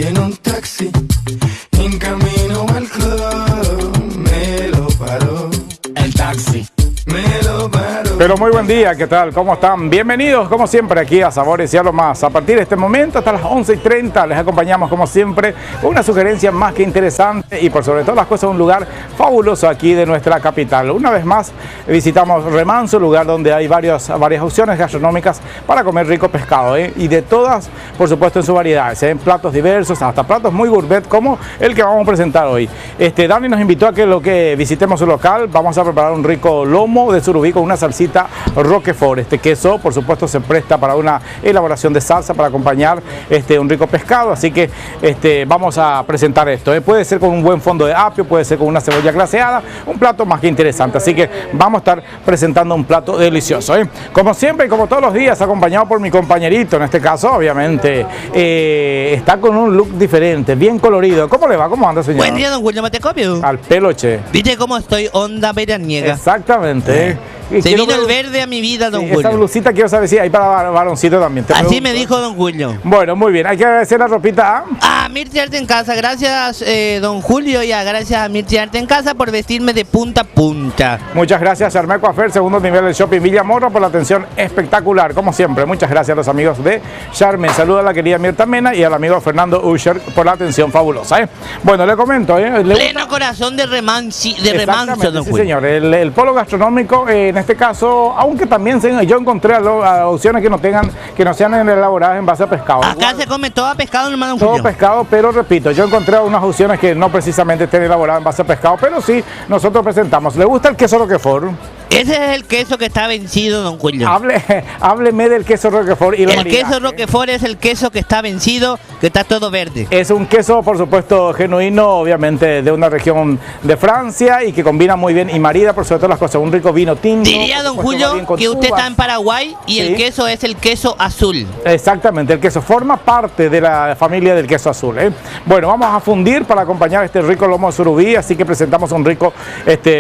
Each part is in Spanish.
y en un taxi, en camino al club, me lo paró el taxi. Me lo paró. Pero muy buen día, ¿qué tal? ¿Cómo están? Bienvenidos, como siempre, aquí a Sabores y Algo Más. A partir de este momento, hasta las 11:30, les acompañamos, como siempre, con una sugerencia más que interesante y, por sobre todas las cosas, un lugar fabuloso aquí de nuestra capital. Una vez más, visitamos Remanso, lugar donde hay varias opciones gastronómicas para comer rico pescado, y de todas, por supuesto, en sus variedades, platos diversos, hasta platos muy gourmet, como el que vamos a presentar hoy. Dani nos invitó a que visitemos su local. Vamos a preparar un rico lomo de surubí con una salsita Roquefort. Este queso, por supuesto, se presta para una elaboración de salsa para acompañar un rico pescado, así que vamos a presentar esto. Puede ser con un buen fondo de apio, puede ser con una cebolla glaseada, un plato más que interesante, así que vamos a estar presentando un plato delicioso. Como siempre y como todos los días, acompañado por mi compañerito, en este caso, obviamente, está con un look diferente, bien colorido. ¿Cómo le va? ¿Cómo anda, señor? Buen día, don William Matecopio. Al pelo, che. ¿Viste cómo estoy onda veraniega? Exactamente. Se vino el verde a mi vida, don Julio. Julio. Esa blusita quiero saber si hay para varoncito también. Así me dijo don Julio. Bueno, muy bien. Hay que agradecer la ropita a Mirti Arte en Casa. Gracias, don Julio, y gracias a Mirti Arte en Casa por vestirme de punta a punta. Muchas gracias, Charmé Coafer, segundo nivel del Shopping Villa Morro, por la atención espectacular. Como siempre, muchas gracias a los amigos de Charme. Saluda a la querida Mirta Mena y al amigo Fernando Usher por la atención fabulosa. Bueno, le comento. Pleno corazón de Remanso, don sí, Julio. Señor. El polo gastronómico, en este caso, aunque también yo encontré opciones que no sean elaboradas en base a pescado. Acá igual se come todo pescado, hermano. Todo pescado, pero repito, yo encontré unas opciones que no precisamente estén elaboradas en base a pescado, pero sí nosotros presentamos. ¿Le gusta el queso Roquefort? Ese es el queso que está vencido, don Julio. Hábleme del queso Roquefort y el queso Roquefort es el queso que está vencido, que está todo verde. Es un queso, por supuesto, genuino, obviamente de una región de Francia y que combina muy bien y marida, por sobre todas las cosas, un rico vino tinto. Diría, don Julio, que usted está en Paraguay y sí, el queso es el queso azul. Exactamente, el queso forma parte de la familia del queso azul. Bueno, vamos a fundir para acompañar este rico lomo de surubí, así que presentamos un rico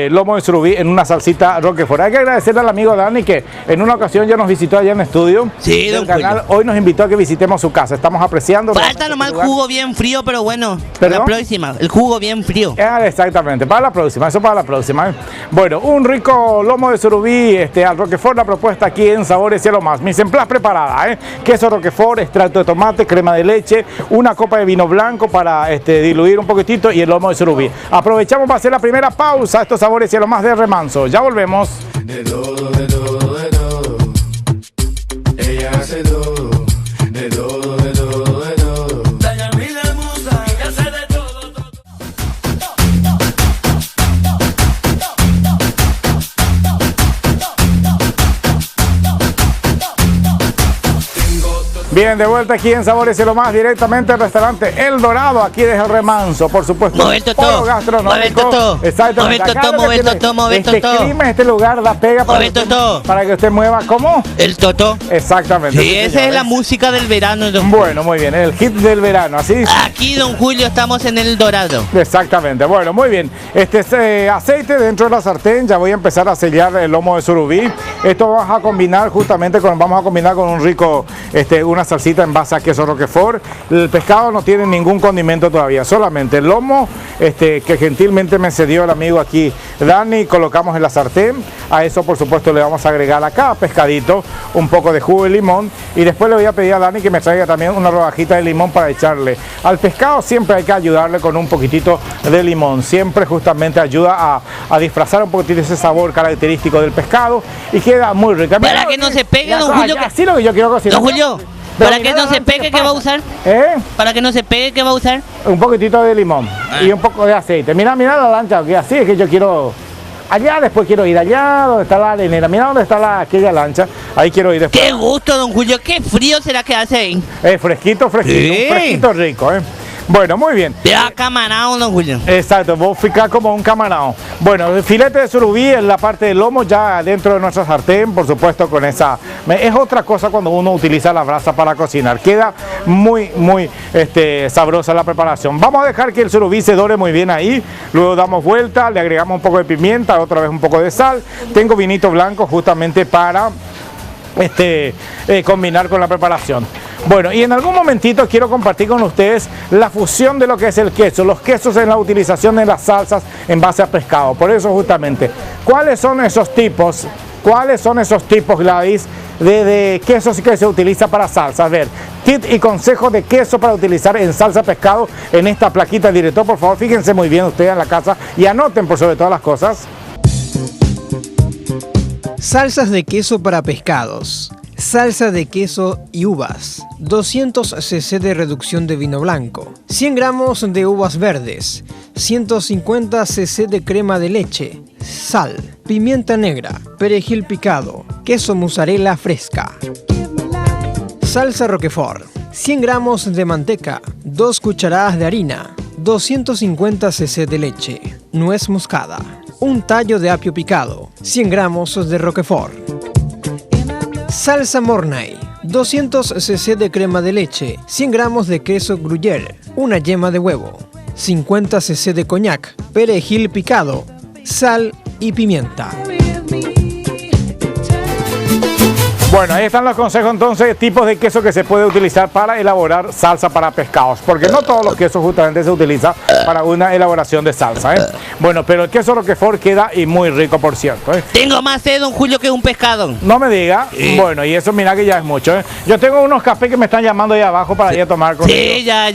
lomo de surubí en una salsita Roquefort. Hay que agradecerle al amigo Dani que en una ocasión ya nos visitó allá en estudio. Sí, don canal. Hoy nos invitó a que visitemos su casa. Estamos apreciando. Falta nomás el jugo bien frío, pero bueno, para la próxima, el jugo bien frío. Exactamente, para la próxima, eso para la próxima. Bueno, un rico lomo de surubí al Roquefort, la propuesta aquí en Sabores y Algo Más. Mise en place preparada, queso Roquefort, extracto de tomate, crema de leche, una copa de vino blanco para diluir un poquitito y el lomo de surubí. Aprovechamos para hacer la primera pausa, estos Sabores y Algo Más de Remanso. Ya volvemos. De todo, de todo, de todo. Ella hace todo. De todo, de todo, de todo. Dayami la musa, ella hace de todo, todo. Bien, de vuelta aquí en Sabores y Algo Más, directamente al restaurante El Dorado, aquí desde el Remanso, por supuesto. Mover todo, mover todo. Exactamente. Mover este clima, este lugar da pega para que usted mueva. ¿Cómo? El totó. Exactamente. Sí, esa es la música del verano. Bueno, muy bien, el hit del verano, así. Aquí, don Julio, estamos en El Dorado. Exactamente, bueno, muy bien. Aceite dentro de la sartén, ya voy a empezar a sellar el lomo de surubí. Esto vamos a combinar con un rico, una salsita en base a queso Roquefort. El pescado no tiene ningún condimento todavía, solamente el lomo que gentilmente me cedió el amigo aquí Dani, colocamos en la sartén. A eso, por supuesto, le vamos a agregar a cada pescadito un poco de jugo de limón y después le voy a pedir a Dani que me traiga también una rodajita de limón para echarle. Al pescado siempre hay que ayudarle con un poquitito de limón, siempre justamente ayuda a disfrazar un poquitito ese sabor característico del pescado y queda muy rico. Para que no se pegue, don Julio. Así lo que yo quiero cocinar. Don Julio, para que no se pegue, ¿qué va a usar? Para que no se pegue, ¿qué va a usar? Un poquitito de limón y un poco de aceite. Mira la lancha, que así es que yo quiero. Allá después quiero ir, allá donde está la arenera. Mira dónde está aquella lancha. Ahí quiero ir después. ¡Qué gusto, don Julio! ¿Qué frío será que hace ahí? Fresquito, sí. Un fresquito rico, Bueno, muy bien. Ya camarón, don Julio. Exacto, vos ficar como un camarón. Bueno, el filete de surubí en la parte del lomo ya dentro de nuestra sartén, por supuesto con esa. Es otra cosa cuando uno utiliza la brasa para cocinar. Queda muy, muy sabrosa la preparación. Vamos a dejar que el surubí se dore muy bien ahí. Luego damos vuelta, le agregamos un poco de pimienta, otra vez un poco de sal. Tengo vinito blanco justamente para combinar con la preparación. Bueno, y en algún momentito quiero compartir con ustedes la fusión de lo que es el queso, los quesos en la utilización de las salsas en base a pescado. Por eso justamente, ¿cuáles son esos tipos, Gladys, de quesos que se utiliza para salsa? A ver, tip y consejo de queso para utilizar en salsa pescado en esta plaquita, director, por favor, fíjense muy bien ustedes en la casa y anoten por sobre todas las cosas. Salsas de queso para pescados. Salsa de queso y uvas, 200 cc de reducción de vino blanco, 100 gramos de uvas verdes, 150 cc de crema de leche, sal, pimienta negra, perejil picado, queso mozzarella fresca. Salsa Roquefort, 100 gramos de manteca, 2 cucharadas de harina, 250 cc de leche, nuez moscada, un tallo de apio picado, 100 gramos de Roquefort. Salsa Mornay, 200 cc de crema de leche, 100 gramos de queso gruyère, una yema de huevo, 50 cc de coñac, perejil picado, sal y pimienta. Bueno, ahí están los consejos entonces, tipos de queso que se puede utilizar para elaborar salsa para pescados, porque no todos los quesos justamente se utilizan para una elaboración de salsa, ¿eh? Bueno, pero el queso Roquefort queda y muy rico, por cierto, ¿eh? Tengo más sed, don Julio, que un pescado. No me diga. Bueno, y eso mira que ya es mucho, ¿eh? Yo tengo unos cafés que me están llamando ahí abajo para ir a tomar conmigo. Sí, ya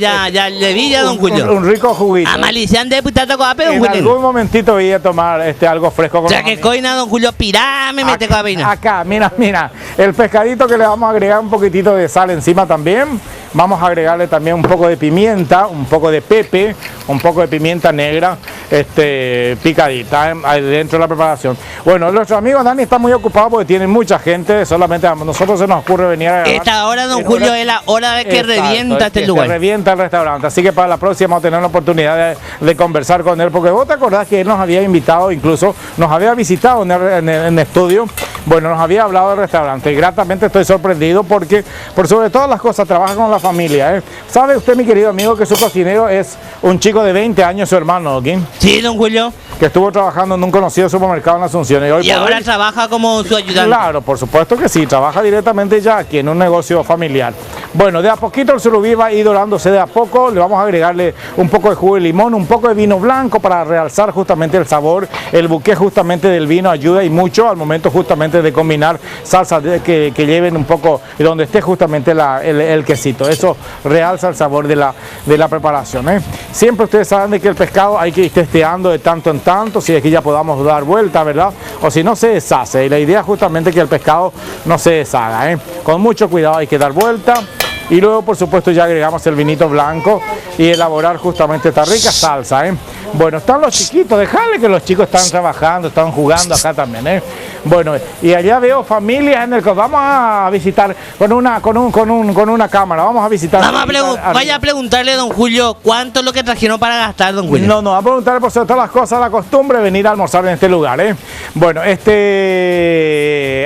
le vi ya, don Julio. Un rico juguito. A malician de putata coape, don En Julio. algún momentito voy a tomar algo fresco con Ya los que amigos. coina, don Julio, pirame, mete coapina. Acá, mira, el pescadito que le vamos a agregar un poquitito de sal encima también. Vamos a agregarle también un poco de pimienta, un poco de pepe, un poco de pimienta negra, picadita, ahí dentro de la preparación. Bueno, nuestros amigos Dani están muy ocupados porque tienen mucha gente, solamente a nosotros se nos ocurre venir a grabar. Esta hora, don Julio, es la hora de que Exacto, revienta este que lugar. se revienta el restaurante, así que para la próxima vamos a tener la oportunidad de conversar con él, porque vos te acordás que él nos había invitado, incluso nos había visitado en el estudio. Bueno, nos había hablado del restaurante y gratamente estoy sorprendido porque, por sobre todas las cosas, trabaja con la familia, ¿eh? ¿Sabe usted, mi querido amigo, que su cocinero es un chico de 20 años, su hermno, ¿ok? Sí, don Julio. Que estuvo trabajando en un conocido supermercado en Asunción. Y, hoy Y por ahora hoy, trabaja como su ayudante. claro, por supuesto que sí, trabaja directamente ya aquí en un negocio familiar. Bueno, de a poquito el surubí va a ir dorándose de a poco, le vamos a agregarle un poco de jugo de limón, un poco de vino blanco para realzar justamente el sabor, el buque justamente del vino ayuda y mucho al momento justamente de combinar salsas que lleven un poco, donde esté justamente el quesito, eso realza el sabor de la preparación, ¿eh? Siempre ustedes saben de que el pescado hay que ir testeando de tanto en tanto, si es que ya podamos dar vuelta, ¿verdad? O si no se deshace, y la idea es justamente que el pescado no se deshaga, ¿eh? Con mucho cuidado hay que dar vuelta. Y luego, por supuesto, ya agregamos el vinito blanco y elaborar justamente esta rica salsa, ¿eh? Bueno, están los chiquitos, dejadle que los chicos están trabajando, están jugando acá también, ¿eh? Bueno, y allá veo familias en el que vamos a visitar con una cámara, vamos a visitar. Vaya a preguntarle, don Julio, cuánto es lo que trajeron para gastar, don Julio. No, a preguntarle por sobre todas las cosas, la costumbre, venir a almorzar en este lugar, ¿eh? Bueno,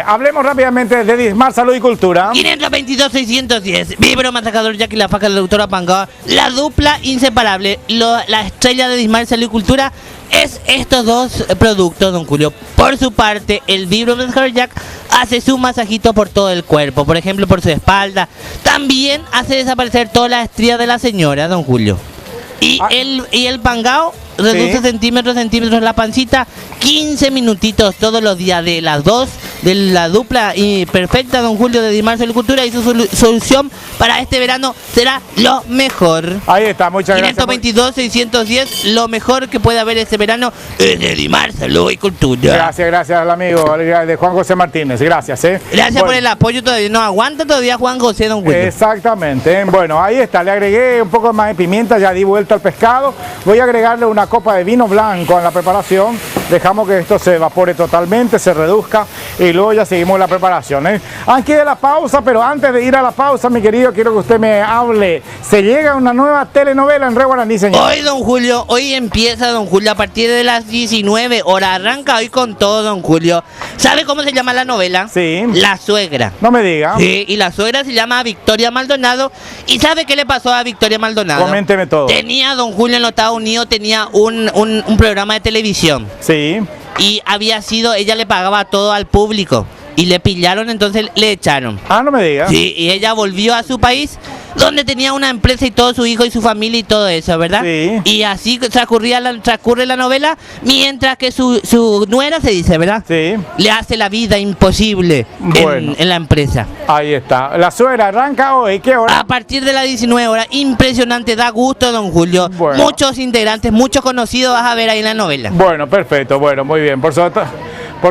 hablemos rápidamente de Dismar Salud y Cultura. 522-610, Vibro Masacador Jack y la faca de la doctora Pangada, la dupla inseparable, la estrella de Dismar Salud y Cultura es estos dos productos, don Julio. Por su parte, el Vibro Masacador Jack hace su masajito por todo el cuerpo, por ejemplo por su espalda, también hace desaparecer todas las estrías de la señora, don Julio. Y el Pangao reduce centímetros la pancita, 15 minutitos todos los días de las dos, de la dupla y perfecta, don Julio, de Dismar Salud y Cultura, y su solución para este verano será lo mejor. Ahí está, muchas gracias. 522-610, lo mejor que puede haber este verano es de Dismar Salud y Cultura. Gracias al amigo de Juan José Martínez, gracias. Gracias por el apoyo, todavía no aguanta todavía Juan José, don Julio. Exactamente, bueno, ahí está, le agregué un poco más de pimienta, ya di vuelta al pescado, voy a agregarle una copa de vino blanco en la preparación, dejamos que esto se evapore totalmente, se reduzca y luego ya seguimos la preparación, ¿eh? Aquí de la pausa, pero antes de ir a la pausa, mi querido, quiero que usted me hable, se llega una nueva telenovela en Re Guaraní, señor. Hoy, don Julio, hoy empieza, don Julio, a partir de las 19 horas, arranca hoy con todo, don Julio. ¿Sabe cómo se llama la novela? Sí. La Suegra. No me diga. Sí, y la suegra se llama Victoria Maldonado. ¿Y sabe qué le pasó a Victoria Maldonado? Coménteme todo. Tenía, don Julio, en los Estados Unidos, tenía un programa de televisión. Sí. Y ella le pagaba todo al público. y le pillaron, entonces le echaron. Ah, no me digas. Sí, y ella volvió a su país, donde tenía una empresa y todo, su hijo y su familia y todo eso, ¿verdad? Sí. Y así transcurre la novela, mientras que su nuera, se dice, ¿verdad? Sí. Le hace la vida imposible Bueno. en la empresa. Ahí está. La suegra arranca hoy, ¿qué hora? A partir de las 19 horas, impresionante, da gusto, don Julio. Bueno. Muchos integrantes, muchos conocidos vas a ver ahí en la novela. Bueno, perfecto, bueno, muy bien. Por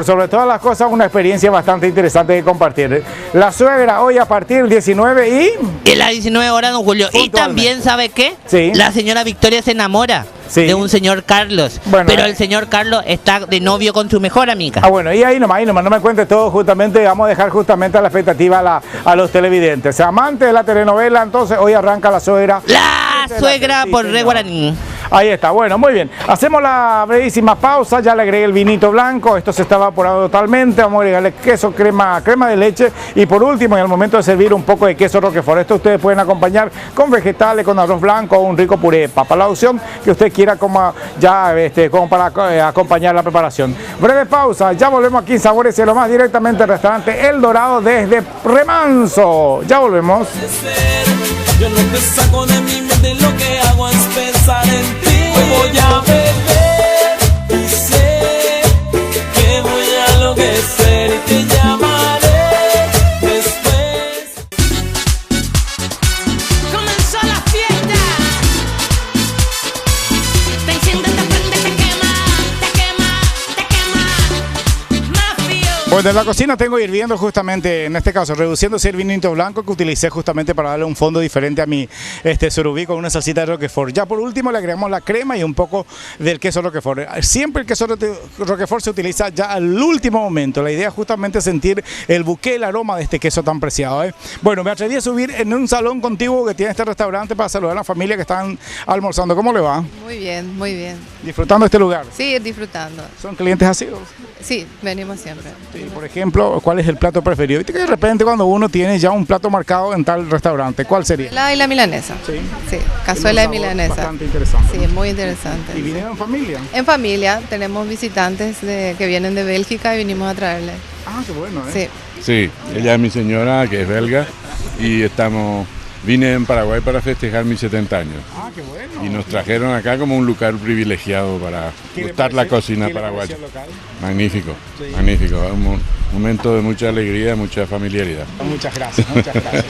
sobre todas las cosas, una experiencia bastante interesante de compartir. La suegra hoy a partir del 19 y... En las 19 horas, don Julio. Y Puntualmente. también, ¿sabe qué? Sí. La señora Victoria se enamora Sí. de un señor Carlos. Bueno, pero el señor Carlos está de novio con su mejor amiga. Ah, bueno, y ahí nomás, no me cuentes todo justamente, vamos a dejar justamente a la expectativa a los televidentes. Amantes de la telenovela, entonces hoy arranca la suegra. La suegra Sí, por señor. Re Guaraní. Ahí está, bueno, muy bien. Hacemos la brevísima pausa, ya le agregué el vinito blanco, esto se está evaporando totalmente, vamos a agregarle queso, crema de leche y por último, en el momento de servir un poco de queso Roquefort. Esto ustedes pueden acompañar con vegetales, con arroz blanco o un rico puré de papa, la opción que usted quiera como para acompañar la preparación. Breve pausa, ya volvemos aquí en Sabores y lo más directamente al restaurante El Dorado desde Remanso. Ya volvemos. Yo no te saco de mi mente, lo que hago es pensar en ti. Hoy voy a beber y sé que voy a enloquecer y te llamaré después. Comenzó la fiesta. Te enciende, te prende, te quema, te quema, te quema. Mafio. Bueno, en la cocina tengo hirviendo justamente, en este caso, reduciéndose el vinito blanco que utilicé justamente para darle un fondo diferente a mi surubí con una salsita de Roquefort. Ya por último le agregamos la crema y un poco del queso Roquefort. Siempre el queso Roquefort se utiliza ya al último momento. La idea es justamente sentir el buque, el aroma de este queso tan preciado, ¿eh? Bueno, me atreví a subir en un salón contiguo que tiene este restaurante para saludar a la familia que están almorzando. ¿Cómo le va? Muy bien, muy bien. Disfrutando este lugar. Sí, disfrutando. ¿Son clientes asiduos? Sí, venimos siempre. Sí, por ejemplo, ¿cuál es el plato preferido? Viste que de repente cuando uno tiene ya un plato marcado en tal restaurante, ¿cuál sería? La milanesa. Sí. Sí, cazuela de Tiene un sabor milanesa. bastante interesante. Sí, muy interesante. ¿Y vinieron en familia? En familia tenemos visitantes que vienen de Bélgica y vinimos a traerle. Ah, qué bueno, ¿eh? Sí. Sí, ella es mi señora, que es belga, y vine en Paraguay para festejar mis 70 años. Ah, qué bueno. Y nos trajeron acá como un lugar privilegiado para ¿Qué le gustar la pareció? cocina ¿Qué le paraguaya. pareció el local? Magnífico, Sí. magnífico. Un momento de mucha alegría, mucha familiaridad. Muchas gracias, muchas gracias.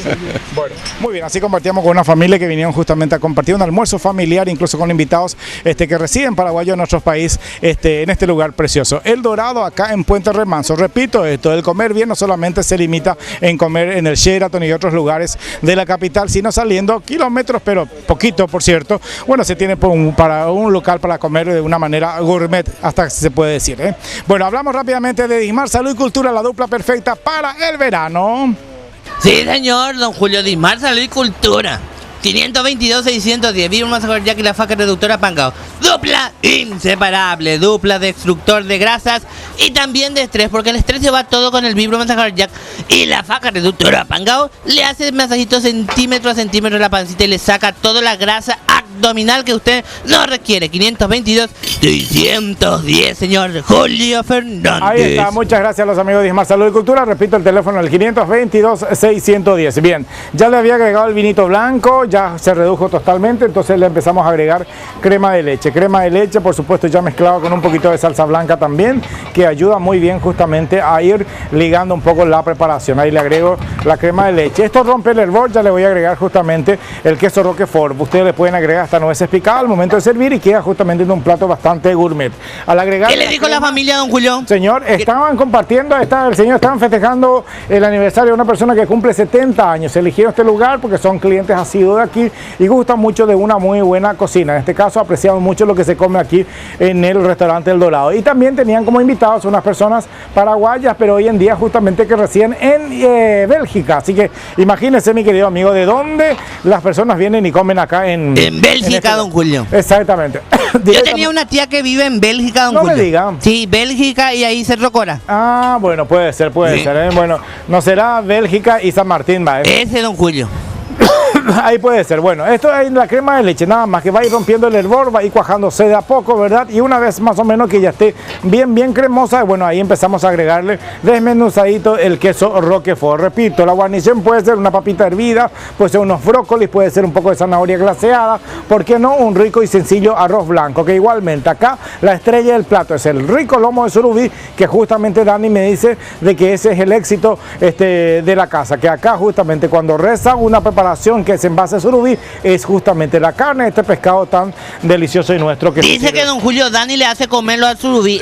Bueno, muy bien, así compartíamos con una familia que vinieron justamente a compartir un almuerzo familiar, incluso con invitados que residen paraguayos en nuestro país, en este lugar precioso. El Dorado, acá en Puente Remanso. Repito esto, el comer bien no solamente se limita en comer en el Sheraton y otros lugares de la capital, sino saliendo kilómetros, pero poquito, por cierto. Bueno, se tiene para un local para comer de una manera gourmet, hasta se puede decir, ¿eh? Bueno, hablamos rápidamente de Dismar Salud y Cultura, la dupla perfecta para el verano. Sí, señor, don Julio Dismar, Salud y Cultura. 522-610, vive más mejor ya que la faca reductora Pangao. Dupla inseparable, dupla de extractor de grasas y también de estrés, porque el estrés se va todo con el Vibro Massajador Jack y la faca reductora Pangao le hace masajitos centímetro a centímetro en la pancita y le saca toda la grasa abdominal que usted no requiere. 522-610, señor Julio Fernández. Ahí está, muchas gracias a los amigos de Dismar Salud y Cultura. Repito el teléfono, el 522-610. Bien, ya le había agregado el vinito blanco, ya se redujo totalmente, entonces le empezamos a agregar crema de leche. Crema de leche, por supuesto, ya mezclado con un poquito de salsa blanca también, que ayuda muy bien justamente a ir ligando un poco la preparación. Ahí le agrego la crema de leche. Esto rompe el hervor, ya le voy a agregar justamente el queso Roquefort. Ustedes le pueden agregar hasta nueces picadas al momento de servir y queda justamente en un plato bastante gourmet. Al agregar ¿Qué le dijo la familia, don Julio? Señor, estaban compartiendo, estaban festejando el aniversario de una persona que cumple 70 años. Eligieron este lugar porque son clientes asiduos de aquí y gustan mucho de una muy buena cocina. En este caso apreciamos mucho lo que se come aquí en el restaurante El Dorado. Y también tenían como invitados unas personas paraguayas, pero hoy en día justamente que residen en Bélgica. Así que imagínense, mi querido amigo, de dónde las personas vienen y comen acá en Bélgica, don Julio. Exactamente. Yo tenía una tía que vive en Bélgica, don No me Julio. diga. Sí, Bélgica y ahí Cerro Cora. Ah, bueno, puede ser, Sí. ¿eh? Bueno, no será Bélgica y San Martín, ¿va? Ese, don Julio. Ahí puede ser. Bueno, esto es la crema de leche, nada más que va a ir rompiendo el hervor, va a ir cuajándose de a poco, ¿verdad? Y una vez más o menos que ya esté bien cremosa, bueno, ahí empezamos a agregarle desmenuzadito el queso Roquefort. Repito, la guarnición puede ser una papita hervida, puede ser unos brócolis, puede ser un poco de zanahoria glaseada, ¿por qué no? Un rico y sencillo arroz blanco, que igualmente acá la estrella del plato es el rico lomo de surubí, que justamente Dani me dice de que ese es el éxito de la casa, que acá justamente cuando reza una preparación que es en base a surubí, es justamente la carne de este pescado tan delicioso y nuestro que Dice que don Julio Dani le hace comerlo al surubí.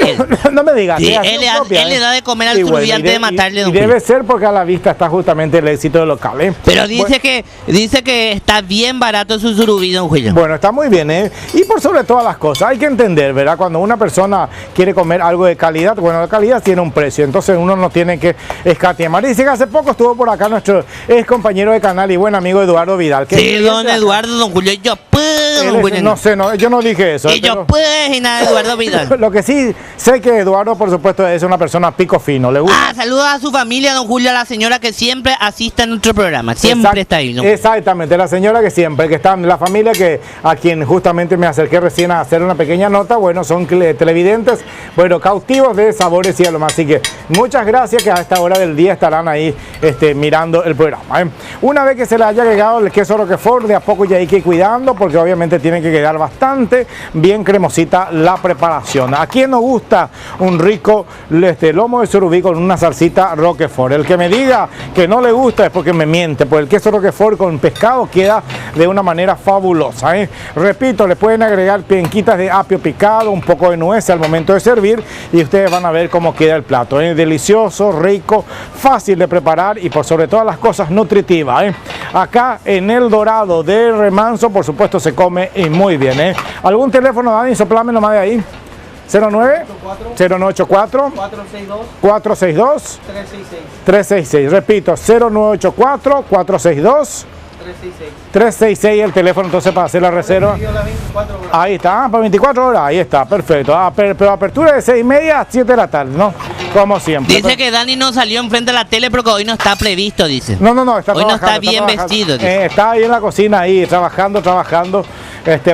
no me digas. Sí, él le da de comer al Y surubí bueno, antes de matarle, don y debe Julio. ser porque a la vista está justamente el éxito del local, ¿eh? Pero dice que está bien barato su surubí, don Julio. Bueno, está muy bien, ¿eh? Y por sobre todas las cosas, hay que entender, ¿verdad? Cuando una persona quiere comer algo de calidad, bueno, la calidad tiene un precio, entonces uno no tiene que escatimar. Dice que hace poco estuvo por acá nuestro ex compañero de canal y buen amigo Eduardo Vidal. Que Sí, don Eduardo, don Julio, yo puedo, don Julio. No sé, no, yo no dije eso. Y yo puedo y nada, Eduardo Vidal. Lo que sí sé que Eduardo, por supuesto, es una persona pico fino, le gusta. Ah, saludos a su familia, don Julio, a la señora que siempre asiste a nuestro programa. Siempre está ahí, ¿no? Exactamente, la señora que siempre, que está en la familia que a quien justamente me acerqué recién a hacer una pequeña nota, bueno, son televidentes, bueno, cautivos de Sabores y Aromas. Así que muchas gracias que a esta hora del día estarán ahí mirando el programa, ¿eh? Una vez que se le haya agregado el queso Roquefort, de a poco ya hay que ir cuidando porque obviamente tiene que quedar bastante bien cremosita la preparación. ¿A quién nos gusta un rico lomo de surubí con una salsita Roquefort? El que me diga que no le gusta es porque me miente, pues el queso Roquefort con pescado queda de una manera fabulosa, ¿eh? Repito, le pueden agregar penquitas de apio picado, un poco de nuez al momento de servir y ustedes van a ver cómo queda el plato, ¿eh? Delicioso, rico, fácil de preparar y por sobre todas las cosas nutritiva, ¿eh? Acá en El Dorado de Remanso, por supuesto, se come y muy bien, ¿eh? ¿Algún teléfono, Dani? Soplame nomás de ahí. 0984 462 366. Repito, 0984 462 366 el teléfono entonces para hacer la reserva. Ahí está, para 24 horas, ahí está, perfecto. Pero apertura de 6:30 a 7 de la tarde, ¿no? Como siempre. Dice que Dani no salió enfrente de la tele porque hoy no está previsto, dice. No, está hoy no está trabajando, bien vestido. Dice. Está ahí en la cocina, ahí, trabajando,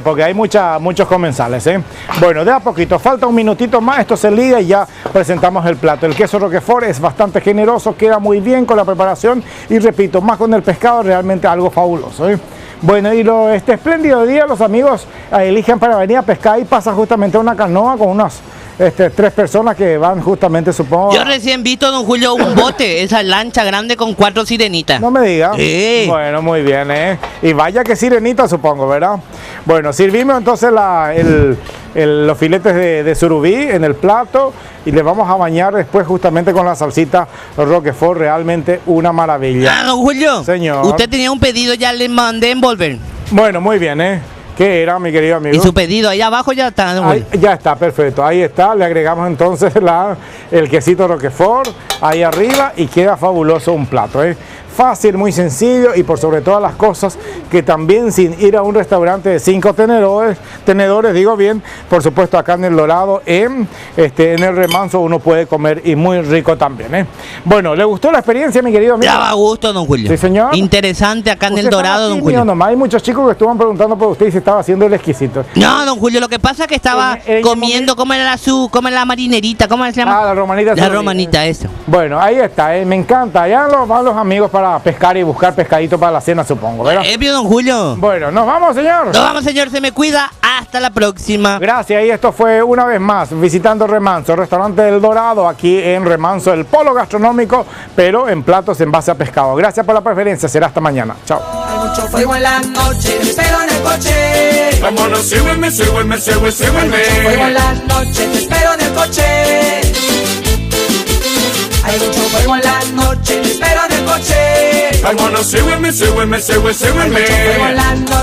porque hay muchos comensales, ¿eh? Bueno, de a poquito, falta un minutito más, esto se liga y ya presentamos el plato. El queso Roquefort es bastante generoso, queda muy bien con la preparación y repito, más con el pescado, realmente algo fabuloso, ¿eh? Bueno, y este espléndido día los amigos eligen para venir a pescar y pasa justamente una canoa con unas 3 personas que van justamente, supongo. Yo recién visto, don Julio, un bote, esa lancha grande con 4 sirenitas. No me diga. Sí. Bueno, muy bien, ¿eh? Y vaya que sirenita, supongo, ¿verdad? Bueno, servimos entonces los filetes de surubí en el plato y le vamos a bañar después justamente con la salsita Roquefort, realmente una maravilla. Ah, don Julio. Señor. Usted tenía un pedido, ya le mandé envolver. Bueno, muy bien, ¿eh? ¿Qué era, mi querido amigo? Y su pedido, ahí abajo ya está, don Julio. Ahí, ya está, perfecto. Ahí está, le agregamos entonces el quesito Roquefort ahí arriba y queda fabuloso un plato, ¿eh? Fácil, muy sencillo y por sobre todas las cosas que también sin ir a un restaurante de 5 tenedores, digo bien, por supuesto acá en El Dorado, en El Remanso uno puede comer y muy rico también, ¿eh? Bueno, ¿le gustó la experiencia, mi querido amigo? Ya va a gusto, don Julio. Sí, señor. Interesante acá en El Dorado, don Julio. Nomás. Hay muchos chicos que estuvieron preguntando por usted y se estaba haciendo el exquisito. No, don Julio, lo que pasa es que estaba comiendo, ¿cómo era la marinerita? ¿Cómo se llama? Ah, la romanita. La romanita, eso. Bueno, ahí está, me encanta. Allá van los amigos para pescar y buscar pescadito para la cena, supongo, ¿verdad? Don Julio. Bueno, nos vamos, señor. Nos vamos, señor, se me cuida. Hasta la próxima. Gracias, y esto fue una vez más visitando Remanso, restaurante del Dorado, aquí en Remanso, el polo gastronómico, pero en platos en base a pescado. Gracias por la preferencia, será hasta mañana. Chao. Hay mucho fuego en la noche, te espero en el coche. Vámonos, sígueme. Hay mucho fuego en la noche, te espero en el coche. Hay mucho fuego en la noche, te espero en el coche. Vámonos, sígueme. Hay mucho fuego en la noche.